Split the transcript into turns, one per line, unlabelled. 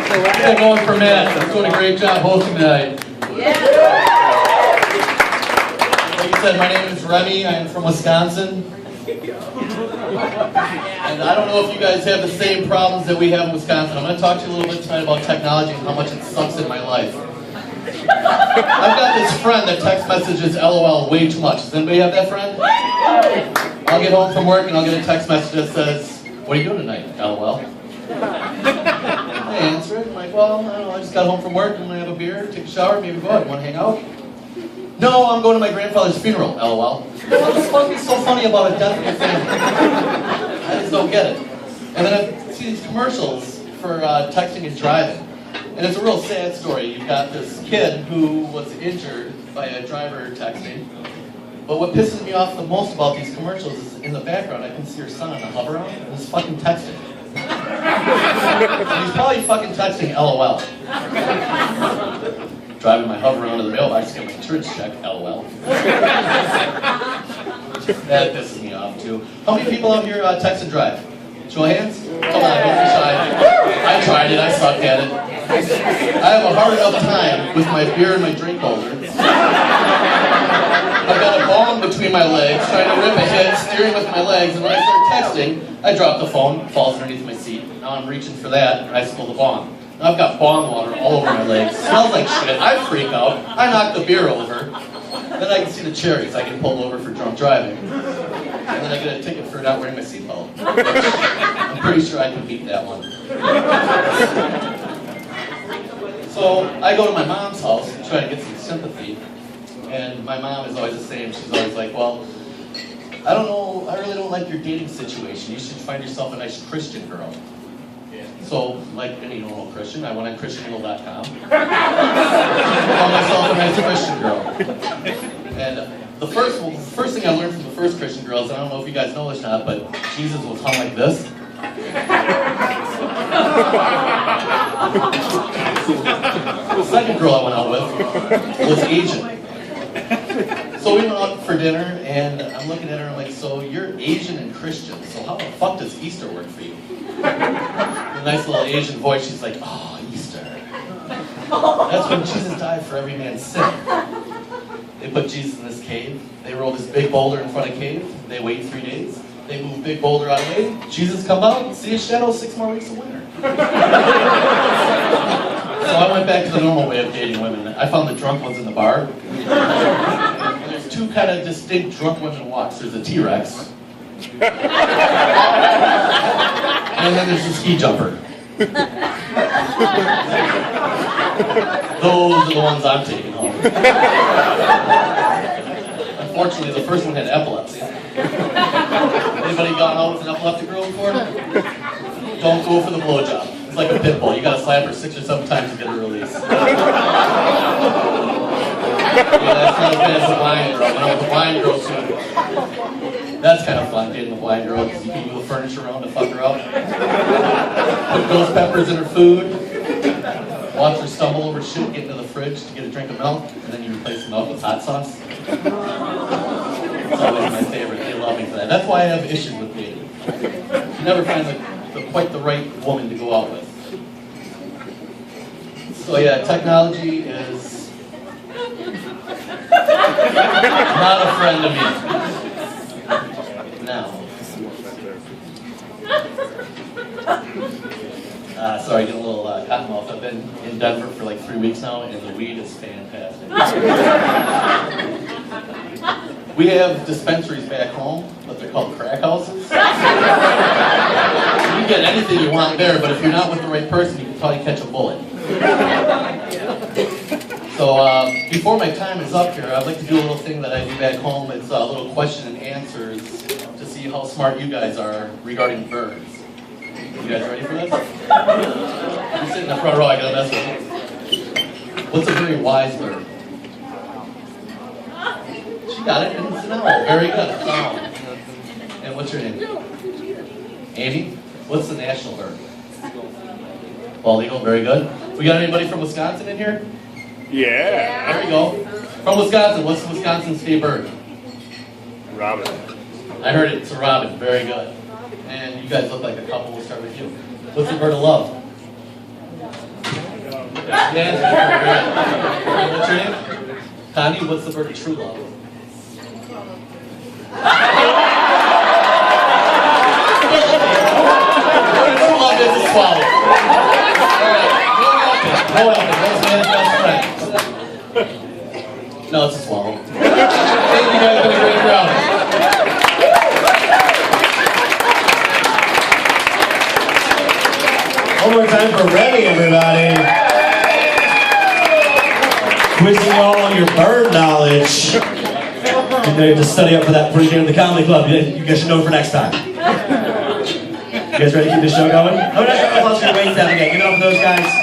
Yeah, going for Matt. He's doing a great job hosting tonight. Like you said, my name is Remy. I am from Wisconsin. And I don't know if you guys have the same problems that we have in Wisconsin. I'm going to talk to you a little bit tonight about technology and how much it sucks in my life. I've got this friend that text messages LOL way too much. Does anybody have that friend? I'll get home from work and I'll get a text message that says, "What are you doing tonight, LOL?" I answer it. I'm like, "Well, I don't know. I just got home from work. I'm going to have a beer, take a shower, maybe go out. Want to hang out?" "No, I'm going to my grandfather's funeral, LOL." What the fuck is so funny about a death of a family? I just don't get it. And then I see these commercials for texting and driving. And it's a real sad story. You've got this kid who was injured by a driver texting. But what pisses me off the most about these commercials is in the background, I can see your son on a hover around and he's fucking texting. He's probably fucking texting LOL. Driving my hover around to the mailbox to get my insurance check, LOL. That pisses me off too. How many people out here text and drive? Show of hands? Come on, don't be shy. I tried it, I sucked at it. I have a hard enough time with my beer and my drink holder. I've got a bong between my legs, trying to rip a hit, steering with my legs, and when I start texting, I drop the phone, it falls underneath my seat. Now I'm reaching for that, and I spill the bong. Now I've got bong water all over my legs. It smells like shit. I freak out. I knock the beer over. Then I can see the cherries. I get pulled over for drunk driving. And then I get a ticket for not wearing my seatbelt. I'm pretty sure I can beat that one. So I go to my mom's house and try to get some sympathy. And my mom is always the same. She's always like, "Well, I don't know. I really don't like your dating situation. You should find yourself a nice Christian girl." So, like any normal Christian, I went on ChristianEagle.com. Found myself a nice Christian girl. And the first thing I learned from the first Christian girl is, I don't know if you guys know this or not, but Jesus was hung like this. The second girl I went out with was Asian. So we went out for dinner, and I'm looking at her and I'm like, "So you're Asian and Christian, so how the fuck does Easter work for you?" A nice little Asian voice, she's like, "Oh, Easter. That's when Jesus died for every man's sin. They put Jesus in this cave. They roll this big boulder in front of the cave. They wait 3 days. They move big boulder out of the way. Jesus come out, see his shadow, 6 more weeks of winter." So I went back to the normal way of dating women. I found the drunk ones in the bar. And there's 2 kind of distinct drunk women walks. There's a T-Rex. And then there's a ski jumper. Those are the ones I'm taking home. Unfortunately, the first one had epilepsy. Anybody gone out with an epileptic girl before? Don't go for the blowjob. It's like a pit bull. You gotta slap her 6 or 7 times to get her release. Yeah, that's not as bad as a blind girl. When I was a blind girl too. That's kind of fun, dating a blind girl, because you can move the furniture around to fuck her out. Put ghost peppers in her food. Watch her stumble over shit, get into the fridge to get a drink of milk, and then you replace the milk with hot sauce. It's always my favorite. They love me for that. That's why I have issues with dating. You never find quite the right woman to go out with. So yeah, technology is not a friend to me. Now. Sorry, getting a little cotton mouth. I've been in Denver for like 3 weeks now, and the weed is fantastic. We have dispensaries back home, but they're called crack houses. You can get anything you want there, but if you're not with the right person, you can probably catch a bullet. So before my time is up here, I'd like to do a little thing that I do back home. It's a little question and answers to see how smart you guys are regarding birds. You guys ready for this? I'm sitting in the front row, I gotta mess with you. What's a very wise bird? She got it, and it's an owl. Very good. And what's your name? Amy? What's the national bird? Bald eagle, very good. We got anybody from Wisconsin in here?
Yeah.
There you go. From Wisconsin, what's Wisconsin's state bird?
Robin.
I heard it, it's a robin, very good. And you guys look like a couple, we'll start with you. What's the bird of love? Yeah, it's different, right? What's your name? Connie, what's the bird of true love? True love is a swallow. Alright, no helping. What's man's best friend? No, it's a swallow. Thank you guys for the great crowd.
One more time for Remy, everybody. Quizzing you all on your bird knowledge. You know, you have to study up for that before you get in the comedy club. You guys should know for next time. You guys ready to keep the show going? How many applause for your wait staff again? Give it up for those guys.